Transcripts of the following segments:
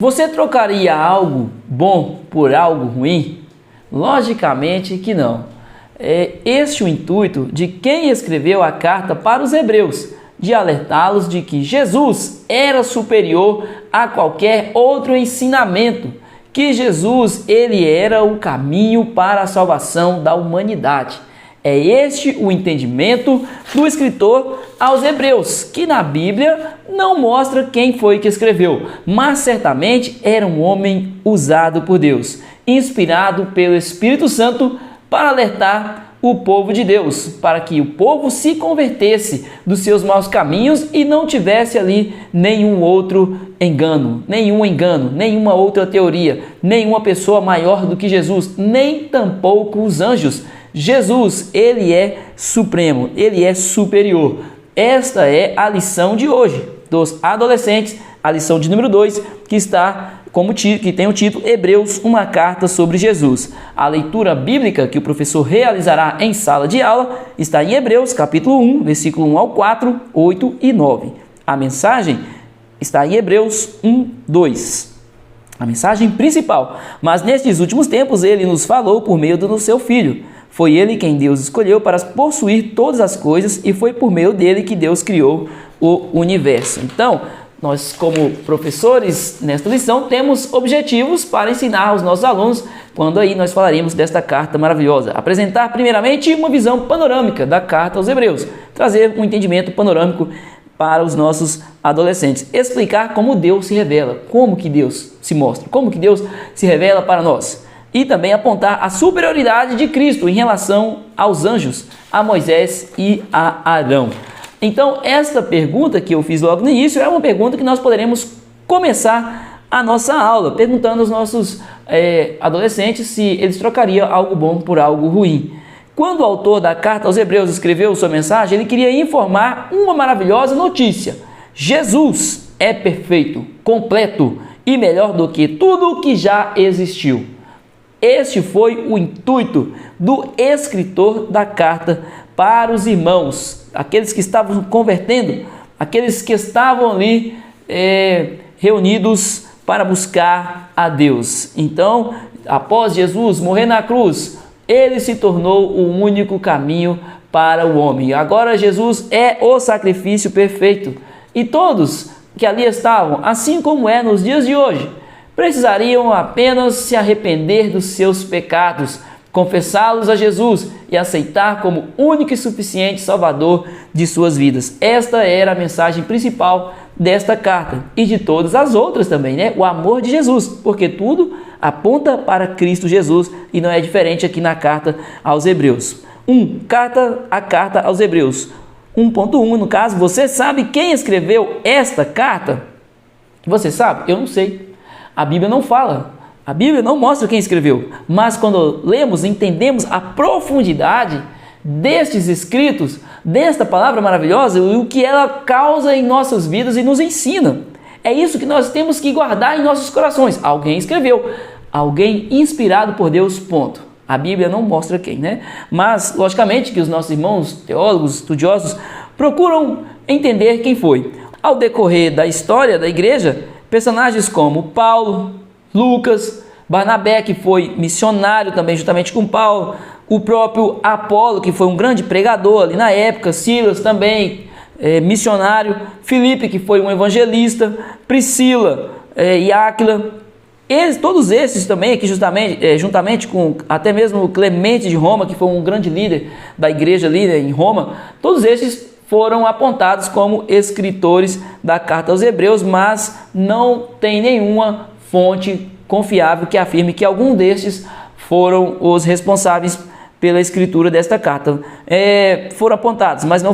Você trocaria algo bom por algo ruim? Logicamente que não. É este o intuito de quem escreveu a carta para os hebreus, de alertá-los de que Jesus era superior a qualquer outro ensinamento, que Jesus ele era o caminho para a salvação da humanidade. É este o entendimento do escritor aos hebreus, que na Bíblia não mostra quem foi que escreveu, mas certamente era um homem usado por Deus, inspirado pelo Espírito Santo para alertar o povo de Deus, para que o povo se convertesse dos seus maus caminhos e não tivesse ali nenhum outro engano, nenhuma outra teoria, nenhuma pessoa maior do que Jesus, nem tampouco os anjos. Jesus, ele é supremo, ele é superior. Esta é a lição de hoje dos adolescentes, a lição de número 2, que tem o título Hebreus, uma carta sobre Jesus. A leitura bíblica que o professor realizará em sala de aula está em Hebreus, capítulo 1, versículo 1 ao 4, 8 e 9. A mensagem está em Hebreus 1, 2. A mensagem principal. Mas nestes últimos tempos ele nos falou por meio do seu Filho. Foi ele quem Deus escolheu para possuir todas as coisas e foi por meio dele que Deus criou o universo. Então, nós como professores nesta lição temos objetivos para ensinar aos nossos alunos quando aí nós falaremos desta carta maravilhosa. Apresentar primeiramente uma visão panorâmica da carta aos Hebreus, trazer um entendimento panorâmico para os nossos adolescentes, explicar como Deus se revela, como que Deus se mostra, como que Deus se revela para nós. E também apontar a superioridade de Cristo em relação aos anjos, a Moisés e a Arão. Então, esta pergunta que eu fiz logo no início é uma pergunta que nós poderemos começar a nossa aula, perguntando aos nossos adolescentes se eles trocariam algo bom por algo ruim. Quando o autor da carta aos Hebreus escreveu sua mensagem, ele queria informar uma maravilhosa notícia. Jesus é perfeito, completo e melhor do que tudo o que já existiu. Este foi o intuito do escritor da carta para os irmãos, aqueles que estavam convertendo, aqueles que estavam ali reunidos para buscar a Deus. Então, após Jesus morrer na cruz, ele se tornou o único caminho para o homem. Agora Jesus é o sacrifício perfeito. E todos que ali estavam, assim como é nos dias de hoje, precisariam apenas se arrepender dos seus pecados, confessá-los a Jesus e aceitar como único e suficiente Salvador de suas vidas. Esta era a mensagem principal desta carta e de todas as outras também, né? O amor de Jesus, porque tudo aponta para Cristo Jesus e não é diferente aqui na carta aos Hebreus. A carta aos Hebreus. 1.1, no caso, você sabe quem escreveu esta carta? Você sabe? Eu não sei. A Bíblia não fala. A Bíblia não mostra quem escreveu, mas quando lemos, entendemos a profundidade destes escritos, desta palavra maravilhosa e o que ela causa em nossas vidas e nos ensina. É isso que nós temos que guardar em nossos corações. Alguém escreveu, alguém inspirado por Deus, ponto. A Bíblia não mostra quem, né? Mas, logicamente, que os nossos irmãos, teólogos, estudiosos, procuram entender quem foi. Ao decorrer da história da igreja, personagens como Paulo, Lucas, Barnabé, que foi missionário também juntamente com Paulo, o próprio Apolo, que foi um grande pregador ali na época, Silas também, missionário, Filipe, que foi um evangelista, Priscila e Áquila, todos esses também, aqui juntamente com até mesmo Clemente de Roma, que foi um grande líder da igreja ali em Roma, todos esses foram apontados como escritores da carta aos Hebreus, mas não tem nenhuma fonte confiável que afirme que algum destes foram os responsáveis pela escritura desta carta. Foram apontados, mas não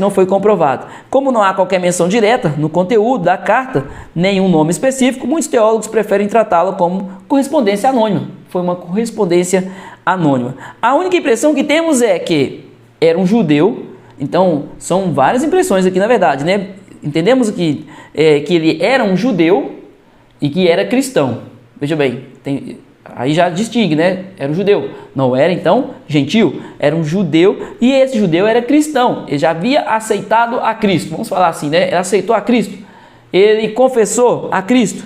foi comprovado. Como não há qualquer menção direta no conteúdo da carta, nenhum nome específico, muitos teólogos preferem tratá-la como correspondência anônima. Foi uma correspondência anônima. A única impressão que temos é que era um judeu. Então, são várias impressões aqui, na verdade, né? Entendemos que ele era um judeu e que era cristão. Veja bem, aí já distingue, né? Era um judeu. Não era, então, gentil. Era um judeu e esse judeu era cristão. Ele já havia aceitado a Cristo. Vamos falar assim, né? Ele aceitou a Cristo. Ele confessou a Cristo.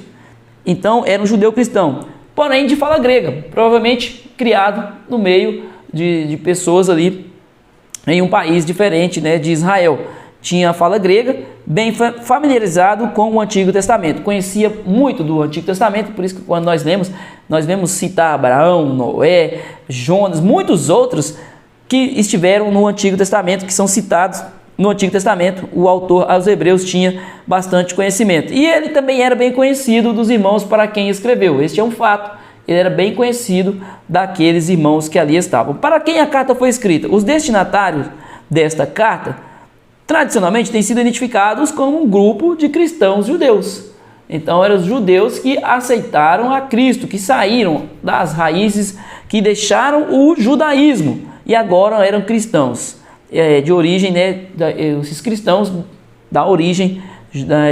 Então era um judeu cristão, porém de fala grega, provavelmente criado no meio de pessoas ali em um país diferente, né, de Israel. Tinha a fala grega, bem familiarizado com o Antigo Testamento, conhecia muito do Antigo Testamento, por isso que quando nós vemos citar Abraão, Noé, Jonas, muitos outros que estiveram no Antigo Testamento, que são citados no Antigo Testamento. O autor aos Hebreus tinha bastante conhecimento. E ele também era bem conhecido dos irmãos para quem escreveu. Este é um fato. Ele era bem conhecido daqueles irmãos que ali estavam. Para quem a carta foi escrita? Os destinatários desta carta, tradicionalmente, têm sido identificados como um grupo de cristãos judeus. Então, eram os judeus que aceitaram a Cristo, que saíram das raízes, que deixaram o judaísmo e agora eram cristãos. De origem, né, esses cristãos da origem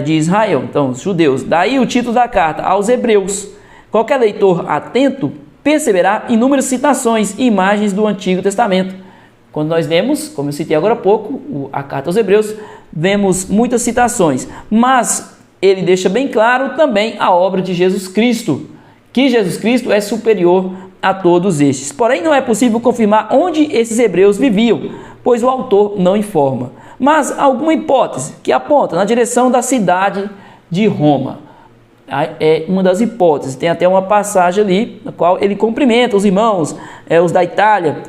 de Israel, então os judeus. Daí o título da carta, aos Hebreus. Qualquer leitor atento perceberá inúmeras citações e imagens do Antigo Testamento. Quando nós vemos, como eu citei agora há pouco, a carta aos Hebreus, vemos muitas citações, mas ele deixa bem claro também a obra de Jesus Cristo, que Jesus Cristo é superior a todos estes. Porém, não é possível confirmar onde esses hebreus viviam, pois o autor não informa. Mas alguma hipótese que aponta na direção da cidade de Roma. É uma das hipóteses. Tem até uma passagem ali na qual ele cumprimenta os irmãos, os da Itália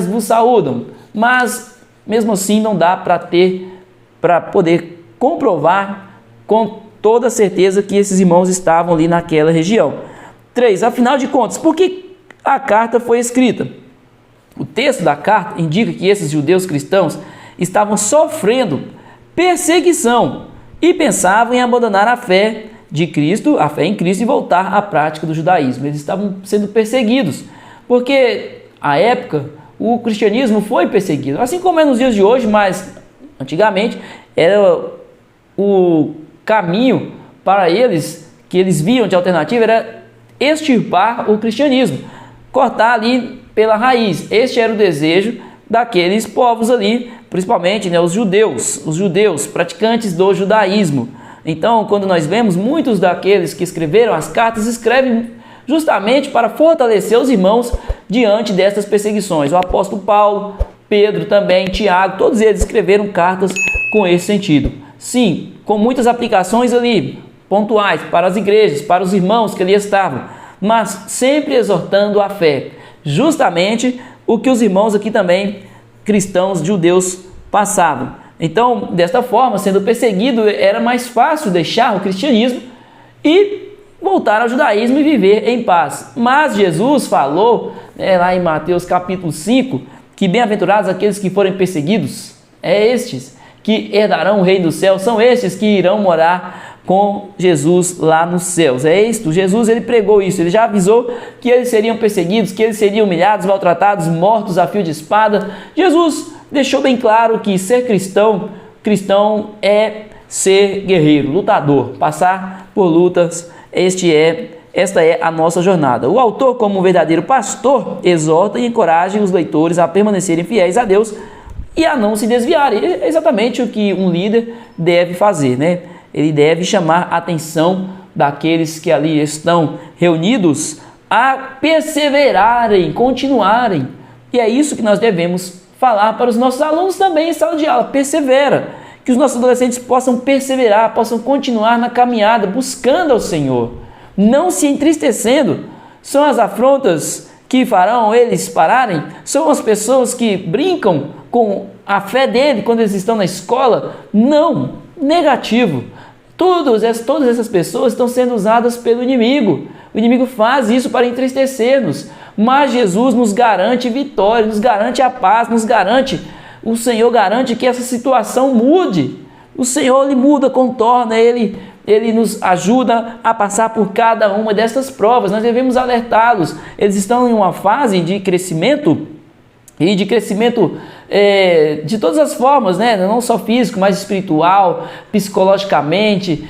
vos saúdam. Mas, mesmo assim, não dá para poder comprovar com toda certeza que esses irmãos estavam ali naquela região. 3. Afinal de contas, por que a carta foi escrita? O texto da carta indica que esses judeus cristãos estavam sofrendo perseguição e pensavam em abandonar a fé de Cristo, a fé em Cristo, e voltar à prática do judaísmo. Eles estavam sendo perseguidos, porque à época o cristianismo foi perseguido, assim como é nos dias de hoje, mas antigamente era o caminho para eles, que eles viam de alternativa, era extirpar o cristianismo, cortar ali pela raiz. Este era o desejo daqueles povos ali, principalmente, né, os judeus praticantes do judaísmo. Então, quando nós vemos muitos daqueles que escreveram as cartas, escrevem justamente para fortalecer os irmãos diante destas perseguições. O apóstolo Paulo, Pedro também, Tiago, todos eles escreveram cartas com esse sentido. Sim, com muitas aplicações ali, pontuais, para as igrejas, para os irmãos que ali estavam, mas sempre exortando a fé. Justamente o que os irmãos aqui também, cristãos, judeus, passavam. Então, desta forma, sendo perseguido, era mais fácil deixar o cristianismo e voltar ao judaísmo e viver em paz. Mas Jesus falou, lá em Mateus capítulo 5, que bem-aventurados aqueles que forem perseguidos, estes que herdarão o reino do céu, são estes que irão morar com Jesus lá nos céus. É isto, Jesus ele pregou isso, ele já avisou que eles seriam perseguidos, que eles seriam humilhados, maltratados, mortos a fio de espada. Jesus deixou bem claro que ser cristão é ser guerreiro, lutador, passar por lutas. Esta é a nossa jornada. O autor, como um verdadeiro pastor, exorta e encoraja os leitores a permanecerem fiéis a Deus e a não se desviarem. É exatamente o que um líder deve fazer, né? Ele deve chamar a atenção daqueles que ali estão reunidos a perseverarem, continuarem. E é isso que nós devemos falar para os nossos alunos também em sala de aula. Persevera, que os nossos adolescentes possam perseverar, possam continuar na caminhada, buscando ao Senhor, não se entristecendo. São as afrontas que farão eles pararem? São as pessoas que brincam com a fé dele quando eles estão na escola? Não, negativo. Todas essas pessoas estão sendo usadas pelo inimigo. O inimigo faz isso para entristecer-nos, mas Jesus nos garante vitória, nos garante a paz, o Senhor garante que essa situação mude. O Senhor ele muda, contorna, ele nos ajuda a passar por cada uma dessas provas. Nós devemos alertá-los. Eles estão em uma fase de crescimento, e de crescimento de todas as formas, né? Não só físico, mas espiritual, psicologicamente,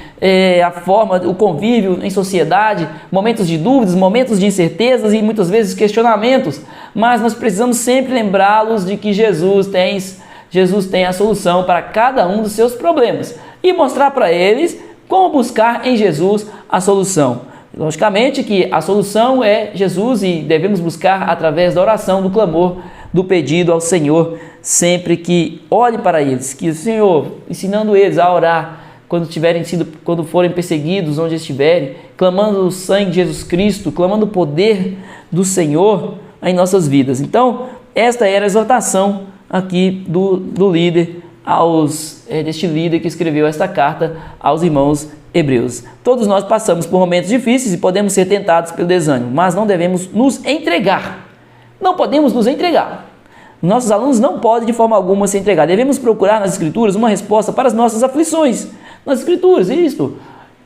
o convívio em sociedade, momentos de dúvidas, momentos de incertezas e muitas vezes questionamentos. Mas nós precisamos sempre lembrá-los de que Jesus tem a solução para cada um dos seus problemas e mostrar para eles como buscar em Jesus a solução. Logicamente que a solução é Jesus e devemos buscar através da oração, do clamor, do pedido ao Senhor, sempre que olhe para eles, que o Senhor, ensinando eles a orar, quando forem perseguidos, onde estiverem, clamando o sangue de Jesus Cristo, clamando o poder do Senhor em nossas vidas. Então, esta era a exortação aqui do líder, deste líder que escreveu esta carta aos irmãos hebreus. Todos nós passamos por momentos difíceis e podemos ser tentados pelo desânimo, mas não devemos nos entregar. Não podemos nos entregar. Nossos alunos não podem de forma alguma se entregar. Devemos procurar nas Escrituras uma resposta para as nossas aflições. Nas Escrituras, isto.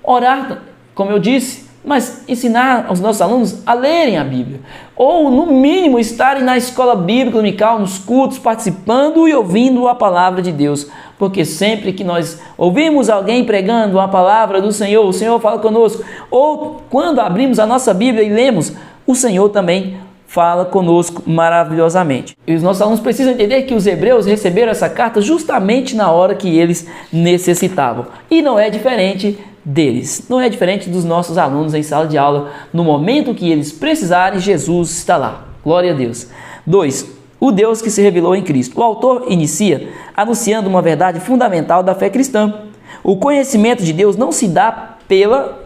Orar, como eu disse, mas ensinar aos nossos alunos a lerem a Bíblia. Ou, no mínimo, estarem na escola bíblica dominical, nos cultos, participando e ouvindo a palavra de Deus. Porque sempre que nós ouvimos alguém pregando a palavra do Senhor, o Senhor fala conosco. Ou quando abrimos a nossa Bíblia e lemos, o Senhor também fala conosco maravilhosamente. E os nossos alunos precisam entender que os hebreus receberam essa carta justamente na hora que eles necessitavam. E não é diferente deles. Não é diferente dos nossos alunos em sala de aula. No momento que eles precisarem, Jesus está lá. Glória a Deus. 2. O Deus que se revelou em Cristo. O autor inicia anunciando uma verdade fundamental da fé cristã. O conhecimento de Deus não se dá pela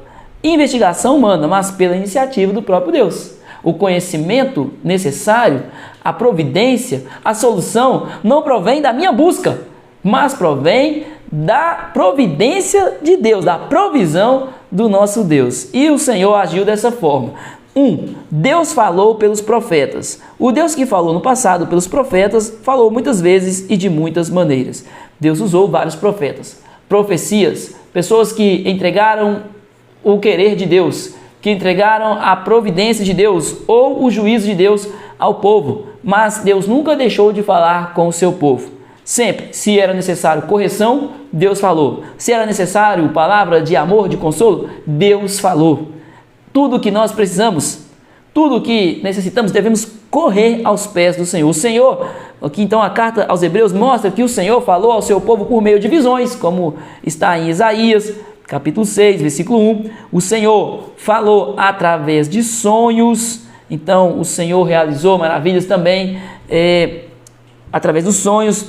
investigação humana, mas pela iniciativa do próprio Deus. O conhecimento necessário, a providência, a solução não provém da minha busca, mas provém da providência de Deus, da provisão do nosso Deus. E o Senhor agiu dessa forma. 1. Deus falou pelos profetas. O Deus que falou no passado pelos profetas, falou muitas vezes e de muitas maneiras. Deus usou vários profetas. Profecias, pessoas que entregaram o querer de Deus, que entregaram a providência de Deus ou o juízo de Deus ao povo. Mas Deus nunca deixou de falar com o seu povo. Sempre, se era necessário correção, Deus falou. Se era necessário palavra de amor, de consolo, Deus falou. Tudo que nós precisamos, tudo que necessitamos, devemos correr aos pés do Senhor. O Senhor, aqui então a carta aos Hebreus mostra que o Senhor falou ao seu povo por meio de visões, como está em Isaías, capítulo 6, versículo 1. O Senhor falou através de sonhos. Então o Senhor realizou maravilhas também através dos sonhos,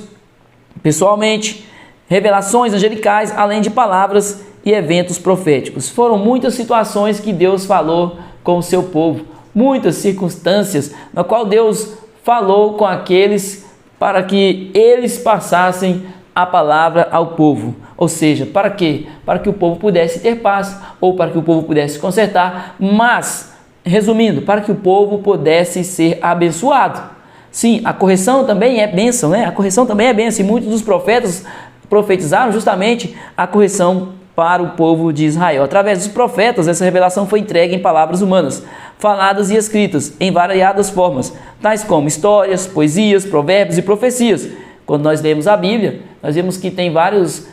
pessoalmente, revelações angelicais, além de palavras e eventos proféticos. Foram muitas situações que Deus falou com o seu povo, muitas circunstâncias na qual Deus falou com aqueles para que eles passassem a palavra ao povo. Ou seja, para quê? Para que o povo pudesse ter paz ou para que o povo pudesse consertar, mas, resumindo, para que o povo pudesse ser abençoado. Sim, a correção também é bênção, né? A correção também é bênção e muitos dos profetas profetizaram justamente a correção para o povo de Israel. Através dos profetas, essa revelação foi entregue em palavras humanas, faladas e escritas em variadas formas, tais como histórias, poesias, provérbios e profecias. Quando nós lemos a Bíblia, nós vemos que tem vários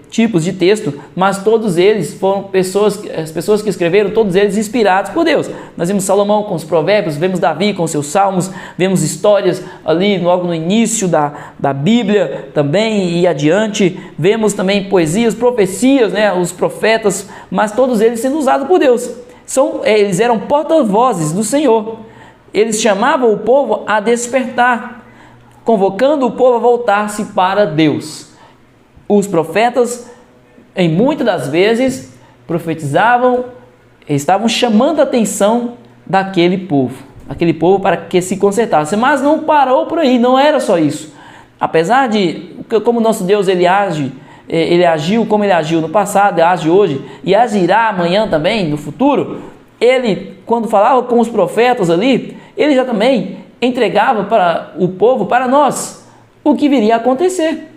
tipos de texto, mas todos eles foram as pessoas que escreveram, todos eles inspirados por Deus. Nós vemos Salomão com os provérbios, vemos Davi com seus salmos, vemos histórias ali logo no início da Bíblia também e adiante, vemos também poesias, profecias, né, os profetas, mas todos eles sendo usados por Deus. Eles eram porta-vozes do Senhor. Eles chamavam o povo a despertar, convocando o povo a voltar-se para Deus. Os profetas, em muitas das vezes, profetizavam, estavam chamando a atenção daquele povo para que se consertasse. Mas não parou por aí, não era só isso. Apesar de, como nosso Deus ele agiu como ele agiu no passado, age hoje e agirá amanhã também, no futuro, ele, quando falava com os profetas ali, ele já também entregava para o povo, para nós, o que viria a acontecer.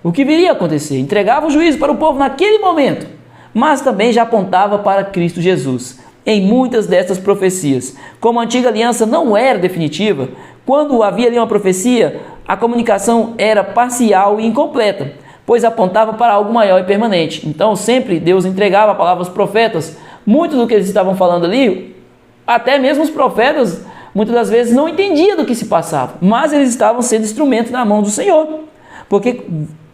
O que viria a acontecer? Entregava o juízo para o povo naquele momento, mas também já apontava para Cristo Jesus. Em muitas destas profecias, como a antiga aliança não era definitiva, quando havia ali uma profecia, a comunicação era parcial e incompleta, pois apontava para algo maior e permanente. Então sempre Deus entregava a palavra aos profetas. Muito do que eles estavam falando ali, até mesmo os profetas, muitas das vezes não entendiam do que se passava, mas eles estavam sendo instrumento na mão do Senhor. Porque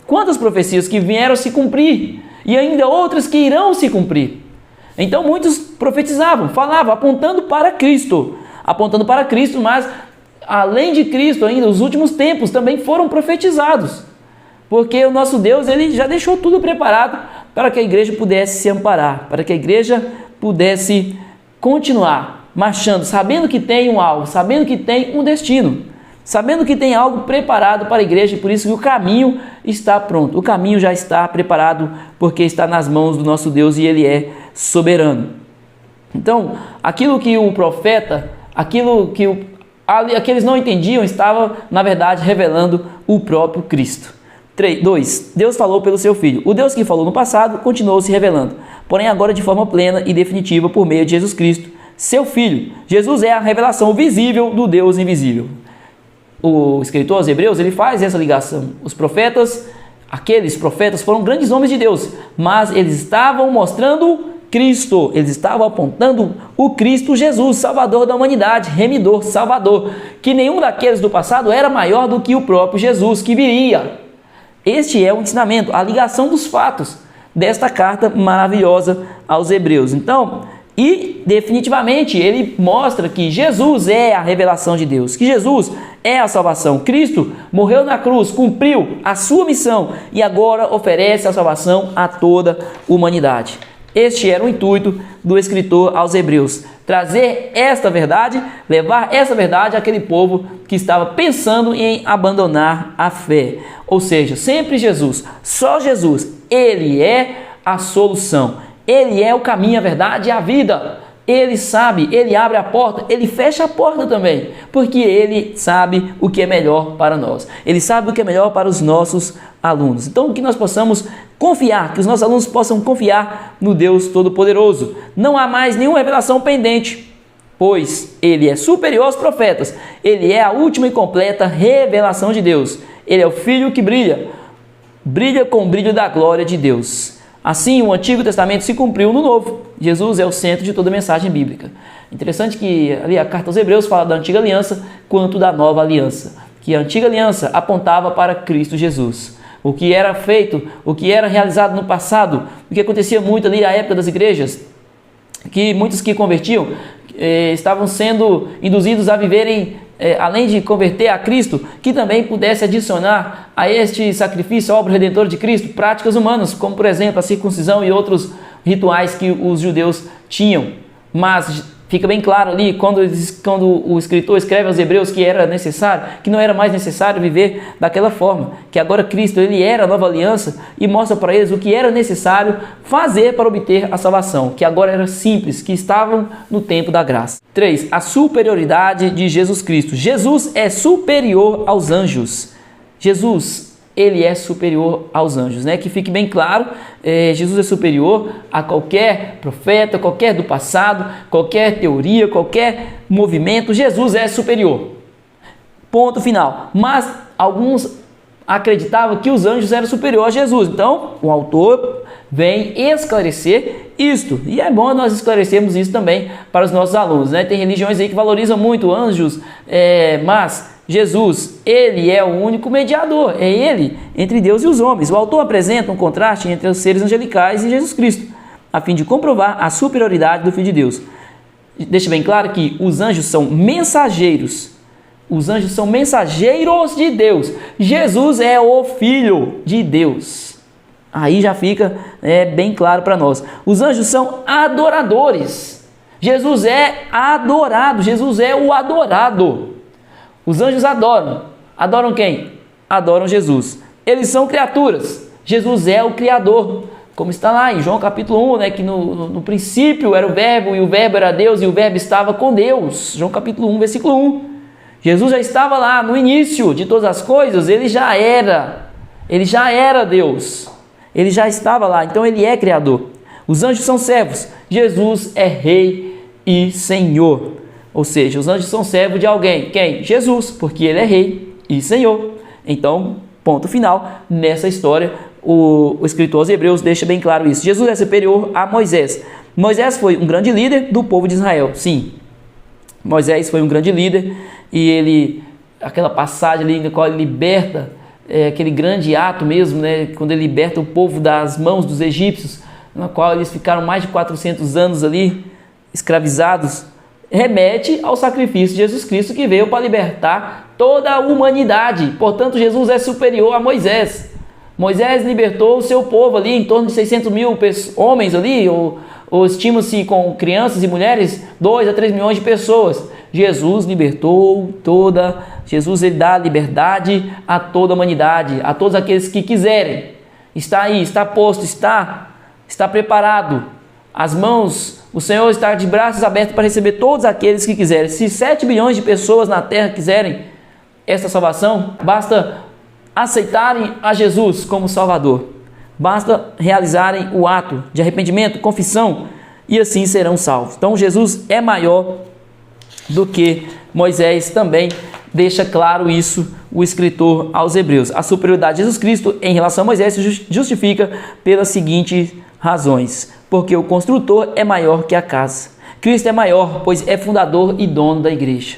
quantas profecias que vieram se cumprir e ainda outras que irão se cumprir. Então muitos profetizavam, falavam, apontando para Cristo, mas além de Cristo ainda, os últimos tempos também foram profetizados, porque o nosso Deus, ele já deixou tudo preparado para que a igreja pudesse se amparar, para que a igreja pudesse continuar marchando, sabendo que tem um alvo, sabendo que tem um destino, sabendo que tem algo preparado para a igreja, e por isso que o caminho está pronto, o caminho já está preparado, porque está nas mãos do nosso Deus e ele é soberano. Então, aquilo que o profeta, aquilo que aqueles não entendiam, estava, na verdade, revelando o próprio Cristo. 2. Deus falou pelo seu Filho. O Deus que falou no passado continuou se revelando, porém agora de forma plena e definitiva por meio de Jesus Cristo, seu Filho. Jesus é a revelação visível do Deus invisível. O escritor aos Hebreus, ele faz essa ligação. Os profetas, aqueles profetas foram grandes homens de Deus, mas eles estavam mostrando Cristo, eles estavam apontando o Cristo Jesus, Salvador da humanidade, Remidor, Salvador, que nenhum daqueles do passado era maior do que o próprio Jesus que viria. Este é o ensinamento, a ligação dos fatos desta carta maravilhosa aos Hebreus. Então, e definitivamente ele mostra que Jesus é a revelação de Deus, que Jesus é a salvação. Cristo morreu na cruz, cumpriu a sua missão e agora oferece a salvação a toda a humanidade. Este era o intuito do escritor aos Hebreus, trazer esta verdade, levar essa verdade àquele povo que estava pensando em abandonar a fé. Ou seja, sempre Jesus, só Jesus, ele é a solução, ele é o caminho, a verdade e a vida. Ele sabe, ele abre a porta, ele fecha a porta também, porque ele sabe o que é melhor para nós. Ele sabe o que é melhor para os nossos alunos. Então, que nós possamos confiar, que os nossos alunos possam confiar no Deus Todo-Poderoso. Não há mais nenhuma revelação pendente, pois ele é superior aos profetas. Ele é a última e completa revelação de Deus. Ele é o Filho que brilha com o brilho da glória de Deus. Assim, o Antigo Testamento se cumpriu no Novo. Jesus é o centro de toda a mensagem bíblica. Interessante que ali a carta aos Hebreus fala da Antiga Aliança quanto da Nova Aliança. Que a Antiga Aliança apontava para Cristo Jesus. O que era feito, o que era realizado no passado, o que acontecia muito ali na época das igrejas, que muitos que convertiam estavam sendo induzidos a viverem, além de converter a Cristo, que também pudesse adicionar a este sacrifício, a obra redentora de Cristo, práticas humanas, como por exemplo a circuncisão e outros rituais que os judeus tinham. Mas fica bem claro ali, quando o escritor escreve aos Hebreus que era necessário, que não era mais necessário viver daquela forma, que agora Cristo, ele era a nova aliança e mostra para eles o que era necessário fazer para obter a salvação, que agora era simples, que estavam no tempo da graça. 3. A superioridade de Jesus Cristo. Jesus é superior aos anjos. Jesus, ele é superior aos anjos, né? Que fique bem claro, Jesus é superior a qualquer profeta, qualquer do passado, qualquer teoria, qualquer movimento. Jesus é superior. Ponto final. Mas alguns acreditavam que os anjos eram superiores a Jesus. Então, o autor vem esclarecer isto. E é bom nós esclarecermos isso também para os nossos alunos, né? Tem religiões aí que valorizam muito anjos, mas Jesus, ele é o único mediador, é ele entre Deus e os homens. O autor apresenta um contraste entre os seres angelicais e Jesus Cristo, a fim de comprovar a superioridade do Filho de Deus. Deixa bem claro que os anjos são mensageiros. Os anjos são mensageiros de Deus. Jesus é o Filho de Deus. Aí já fica bem claro para nós. Os anjos são adoradores. Jesus é adorado. Jesus é o adorado. Os anjos adoram. Adoram quem? Adoram Jesus. Eles são criaturas. Jesus é o Criador. Como está lá em João capítulo 1, né, que no princípio era o Verbo, e o Verbo era Deus, e o Verbo estava com Deus. João capítulo 1, versículo 1. Jesus já estava lá no início de todas as coisas, ele já era Deus. Ele já estava lá, então ele é Criador. Os anjos são servos. Jesus é Rei e Senhor. Ou seja, os anjos são servos de alguém. Quem? Jesus, porque ele é Rei e Senhor. Então, ponto final. Nessa história, o escritor aos Hebreus deixa bem claro isso. Jesus é superior a Moisés. Moisés foi um grande líder do povo de Israel. Sim, Moisés foi um grande líder e aquela passagem ali na qual ele liberta, aquele grande ato mesmo, né, quando ele liberta o povo das mãos dos egípcios, na qual eles ficaram mais de 400 anos ali escravizados, remete ao sacrifício de Jesus Cristo, que veio para libertar toda a humanidade. Portanto, Jesus é superior a Moisés. Moisés libertou o seu povo ali, em torno de 600 mil homens ali, ou estima-se com crianças e mulheres, 2 a 3 milhões de pessoas. Jesus libertou Jesus ele dá liberdade a toda a humanidade, a todos aqueles que quiserem. Está aí, está posto, está preparado. As mãos, o Senhor está de braços abertos para receber todos aqueles que quiserem. Se 7 bilhões de pessoas na terra quiserem essa salvação, basta aceitarem a Jesus como Salvador. Basta realizarem o ato de arrependimento, confissão, e assim serão salvos. Então Jesus é maior do que Moisés, também deixa claro isso o escritor aos Hebreus. A superioridade de Jesus Cristo em relação a Moisés se justifica pelas seguintes razões: porque o construtor é maior que a casa. Cristo é maior, pois é fundador e dono da igreja.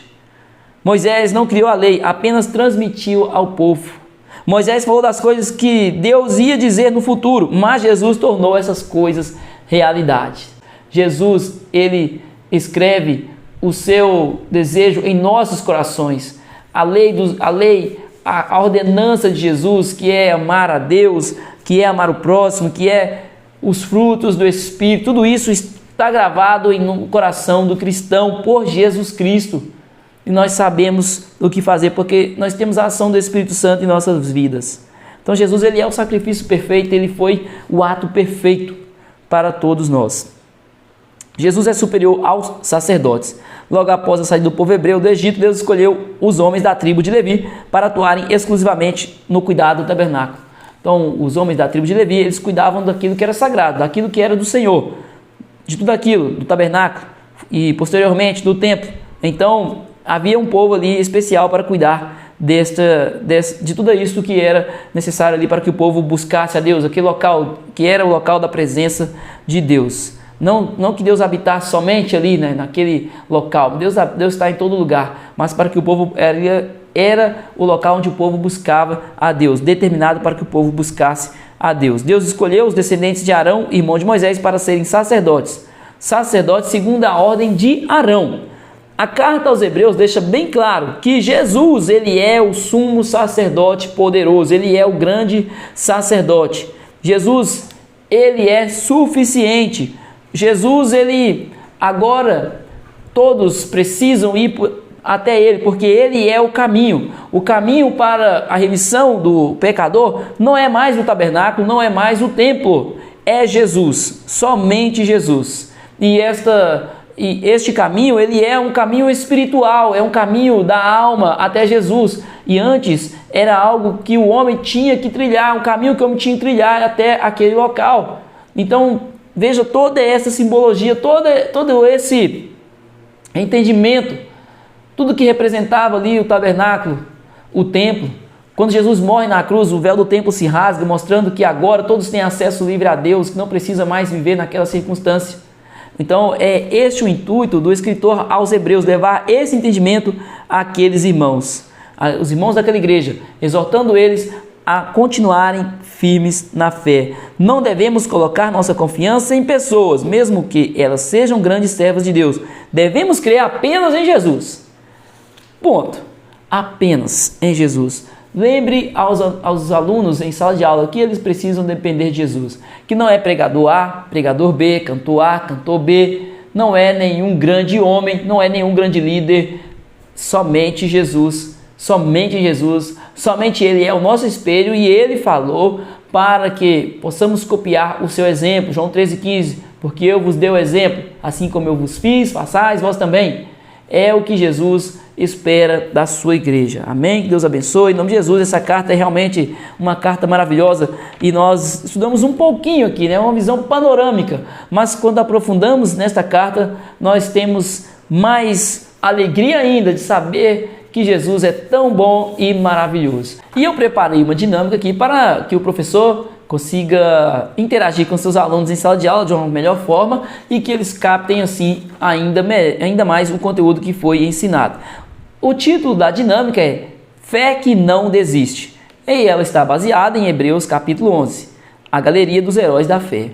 Moisés não criou a lei, apenas transmitiu ao povo. Moisés falou das coisas que Deus ia dizer no futuro, mas Jesus tornou essas coisas realidade. Jesus, ele escreve o seu desejo em nossos corações. A ordenança de Jesus, que é amar a Deus, que é amar o próximo, que é os frutos do Espírito, tudo isso está gravado no coração do cristão por Jesus Cristo. E nós sabemos o que fazer, porque nós temos a ação do Espírito Santo em nossas vidas. Então Jesus, ele é o sacrifício perfeito, ele foi o ato perfeito para todos nós. Jesus é superior aos sacerdotes. Logo após a saída do povo hebreu do Egito, Deus escolheu os homens da tribo de Levi para atuarem exclusivamente no cuidado do tabernáculo. Então, os homens da tribo de Levi, eles cuidavam daquilo que era sagrado, daquilo que era do Senhor, de tudo aquilo, do tabernáculo e posteriormente do templo. Então, havia um povo ali especial para cuidar de tudo isso que era necessário ali para que o povo buscasse a Deus, aquele local que era o local da presença de Deus. Não que Deus habitasse somente ali, né, naquele local. Deus está em todo lugar, mas para que o povo era o local onde o povo buscava a Deus, determinado para que o povo buscasse a Deus. Deus escolheu os descendentes de Arão, irmão de Moisés, para serem sacerdotes segundo a ordem de Arão. A carta aos Hebreus deixa bem claro que Jesus, ele é o sumo sacerdote poderoso, ele é o grande sacerdote. Jesus, ele é suficiente. Jesus, ele agora todos precisam ir até ele, porque ele é o caminho. O caminho para a remissão do pecador não é mais o tabernáculo, não é mais o templo, é Jesus, somente Jesus. E este caminho, ele é um caminho espiritual, é um caminho da alma até Jesus. E antes era algo que o homem tinha que trilhar, um caminho que o homem tinha que trilhar até aquele local. Então, veja toda essa simbologia, todo esse entendimento, tudo que representava ali o tabernáculo, o templo. Quando Jesus morre na cruz, o véu do templo se rasga, mostrando que agora todos têm acesso livre a Deus, que não precisa mais viver naquela circunstância. Então, é este o intuito do escritor aos Hebreus, levar esse entendimento àqueles irmãos, os irmãos daquela igreja, exortando eles a continuarem firmes na fé. Não devemos colocar nossa confiança em pessoas, mesmo que elas sejam grandes servas de Deus. Devemos crer apenas em Jesus. Ponto. Apenas em Jesus. Lembre aos alunos em sala de aula que eles precisam depender de Jesus. Que não é pregador A, pregador B, cantor A, cantor B. Não é nenhum grande homem, não é nenhum grande líder. Somente Jesus. Somente Jesus. Somente Ele é o nosso espelho e Ele falou para que possamos copiar o seu exemplo. João 13,15. Porque eu vos dei o exemplo, assim como eu vos fiz, façais vós também. É o que Jesus espera da sua igreja. Amém? Que Deus abençoe. Em nome de Jesus, essa carta é realmente uma carta maravilhosa e nós estudamos um pouquinho aqui, né? Uma visão panorâmica, mas quando aprofundamos nesta carta, nós temos mais alegria ainda de saber que Jesus é tão bom e maravilhoso. E eu preparei uma dinâmica aqui para que o professor consiga interagir com seus alunos em sala de aula de uma melhor forma e que eles captem assim ainda mais o conteúdo que foi ensinado. O título da dinâmica é Fé que não desiste, e ela está baseada em Hebreus capítulo 11, a galeria dos heróis da fé.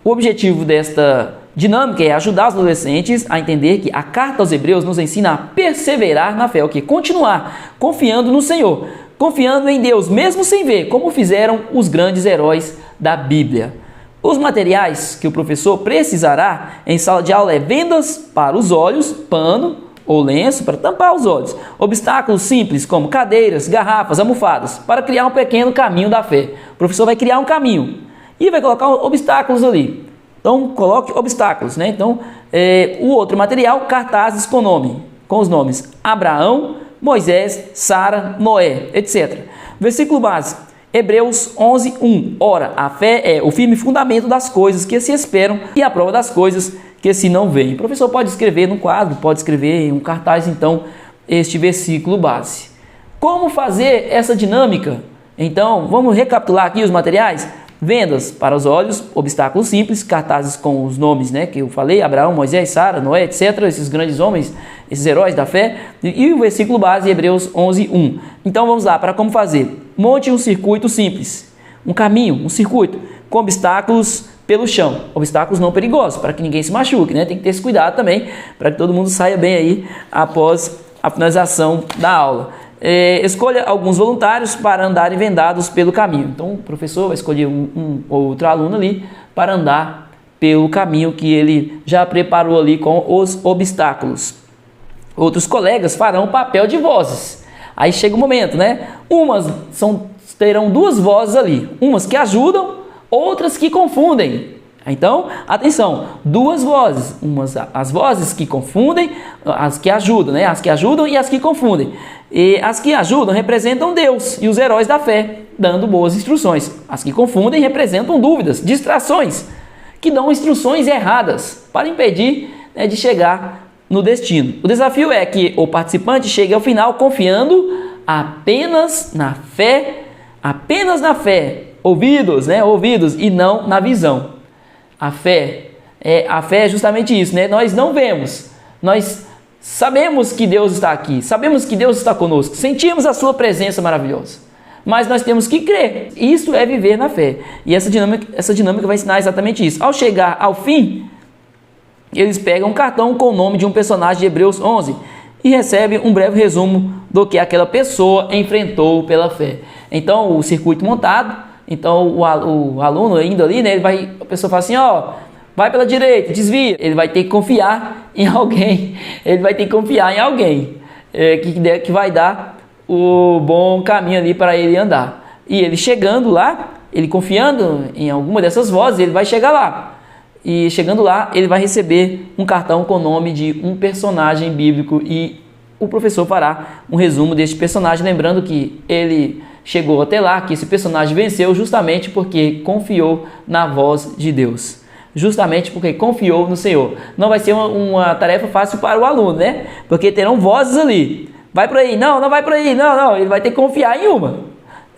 O objetivo desta dinâmica é ajudar os adolescentes a entender que a carta aos Hebreus nos ensina a perseverar na fé, o que? Continuar confiando no Senhor, confiando em Deus, mesmo sem ver, como fizeram os grandes heróis da Bíblia. Os materiais que o professor precisará em sala de aula é vendas para os olhos, pano ou lenço para tampar os olhos, obstáculos simples como cadeiras, garrafas, almofadas, para criar um pequeno caminho da fé. O professor vai criar um caminho e vai colocar obstáculos ali. Então, coloque obstáculos, né? Então, o outro material, cartazes com os nomes Abraão, Moisés, Sara, Noé, etc. Versículo base, Hebreus 11, 1. Ora, a fé é o firme fundamento das coisas que se esperam e a prova das coisas que se não veem. O professor pode escrever no quadro, pode escrever em um cartaz, então, este versículo base. Como fazer essa dinâmica? Então, vamos recapitular aqui os materiais? Vendas para os olhos, obstáculos simples, cartazes com os nomes, né, que eu falei, Abraão, Moisés, Sara, Noé, etc., esses grandes homens, esses heróis da fé, e o versículo base, Hebreus 11, 1. Então vamos lá, para como fazer. Monte um circuito simples, um caminho, um circuito, com obstáculos pelo chão, obstáculos não perigosos, para que ninguém se machuque, né, tem que ter esse cuidado também, para que todo mundo saia bem aí após a finalização da aula. Escolha alguns voluntários para andarem vendados pelo caminho. Então, o professor vai escolher um outro aluno ali para andar pelo caminho que ele já preparou ali com os obstáculos. Outros colegas farão o papel de vozes. Aí chega o momento, né? Terão duas vozes ali, umas que ajudam, outras que confundem. Então, atenção, duas vozes, as vozes que confundem, as que ajudam, né? As que ajudam e as que confundem. E as que ajudam representam Deus e os heróis da fé, dando boas instruções. As que confundem representam dúvidas, distrações, que dão instruções erradas para impedir, né, de chegar no destino. O desafio é que o participante chegue ao final confiando apenas na fé, ouvidos e não na visão. A fé é justamente isso, né? Nós não vemos, nós sabemos que Deus está aqui, sabemos que Deus está conosco, sentimos a sua presença maravilhosa, mas nós temos que crer. Isso é viver na fé. E essa dinâmica vai ensinar exatamente isso. Ao chegar ao fim, eles pegam um cartão com o nome de um personagem de Hebreus 11 e recebem um breve resumo do que aquela pessoa enfrentou pela fé. Então, o circuito montado. Então, o aluno indo ali, né, a pessoa fala assim, vai pela direita, desvia. Ele vai ter que confiar em alguém. Que vai dar o bom caminho ali para ele andar. E ele chegando lá, ele confiando em alguma dessas vozes, ele vai chegar lá. E chegando lá, ele vai receber um cartão com o nome de um personagem bíblico e o professor fará um resumo deste personagem, lembrando que ele chegou até lá, que esse personagem venceu justamente porque confiou na voz de Deus. Justamente porque confiou no Senhor. Não vai ser uma tarefa fácil para o aluno, né? Porque terão vozes ali. Vai por aí, não vai por aí, não. Ele vai ter que confiar em uma.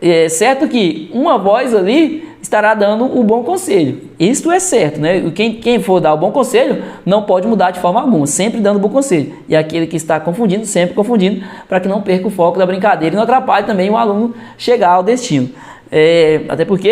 É certo que uma voz ali estará dando o bom conselho. Isto é certo, né? Quem for dar o bom conselho não pode mudar de forma alguma, sempre dando o bom conselho. E aquele que está confundindo, sempre confundindo, para que não perca o foco da brincadeira e não atrapalhe também o aluno chegar ao destino. Até porque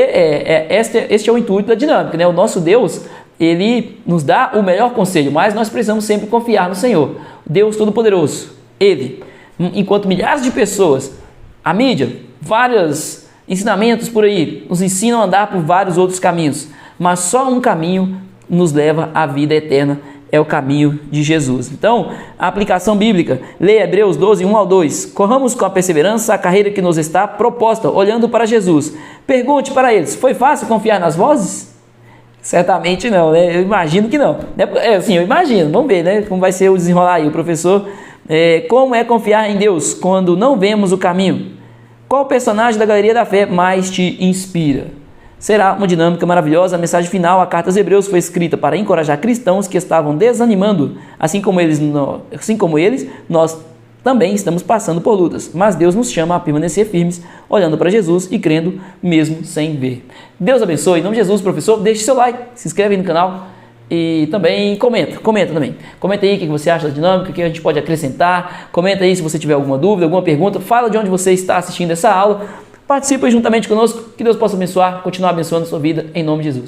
este é o intuito da dinâmica, né? O nosso Deus, ele nos dá o melhor conselho, mas nós precisamos sempre confiar no Senhor. Deus Todo-Poderoso, Ele, enquanto milhares de pessoas, a mídia, vários ensinamentos por aí nos ensinam a andar por vários outros caminhos, mas só um caminho nos leva à vida eterna, é o caminho de Jesus. Então, a aplicação bíblica, leia Hebreus 12, 1 ao 2. Corramos com a perseverança a carreira que nos está proposta, olhando para Jesus. Pergunte para eles, foi fácil confiar nas vozes? Certamente não, né? Eu imagino que não. Eu imagino, vamos ver, né? Como vai ser o desenrolar aí, o professor. Como é confiar em Deus quando não vemos o caminho? Qual personagem da galeria da fé mais te inspira? Será uma dinâmica maravilhosa. A mensagem final, a carta aos Hebreus, foi escrita para encorajar cristãos que estavam desanimando. Assim como eles, nós também estamos passando por lutas. Mas Deus nos chama a permanecer firmes, olhando para Jesus e crendo mesmo sem ver. Deus abençoe. Em nome de Jesus, professor, deixe seu like, se inscreve aí no canal. E também comenta também. Comenta aí o que você acha da dinâmica, o que a gente pode acrescentar. Comenta aí se você tiver alguma dúvida, alguma pergunta. Fala de onde você está assistindo essa aula. Participe juntamente conosco. Que Deus possa abençoar, continuar abençoando a sua vida, em nome de Jesus.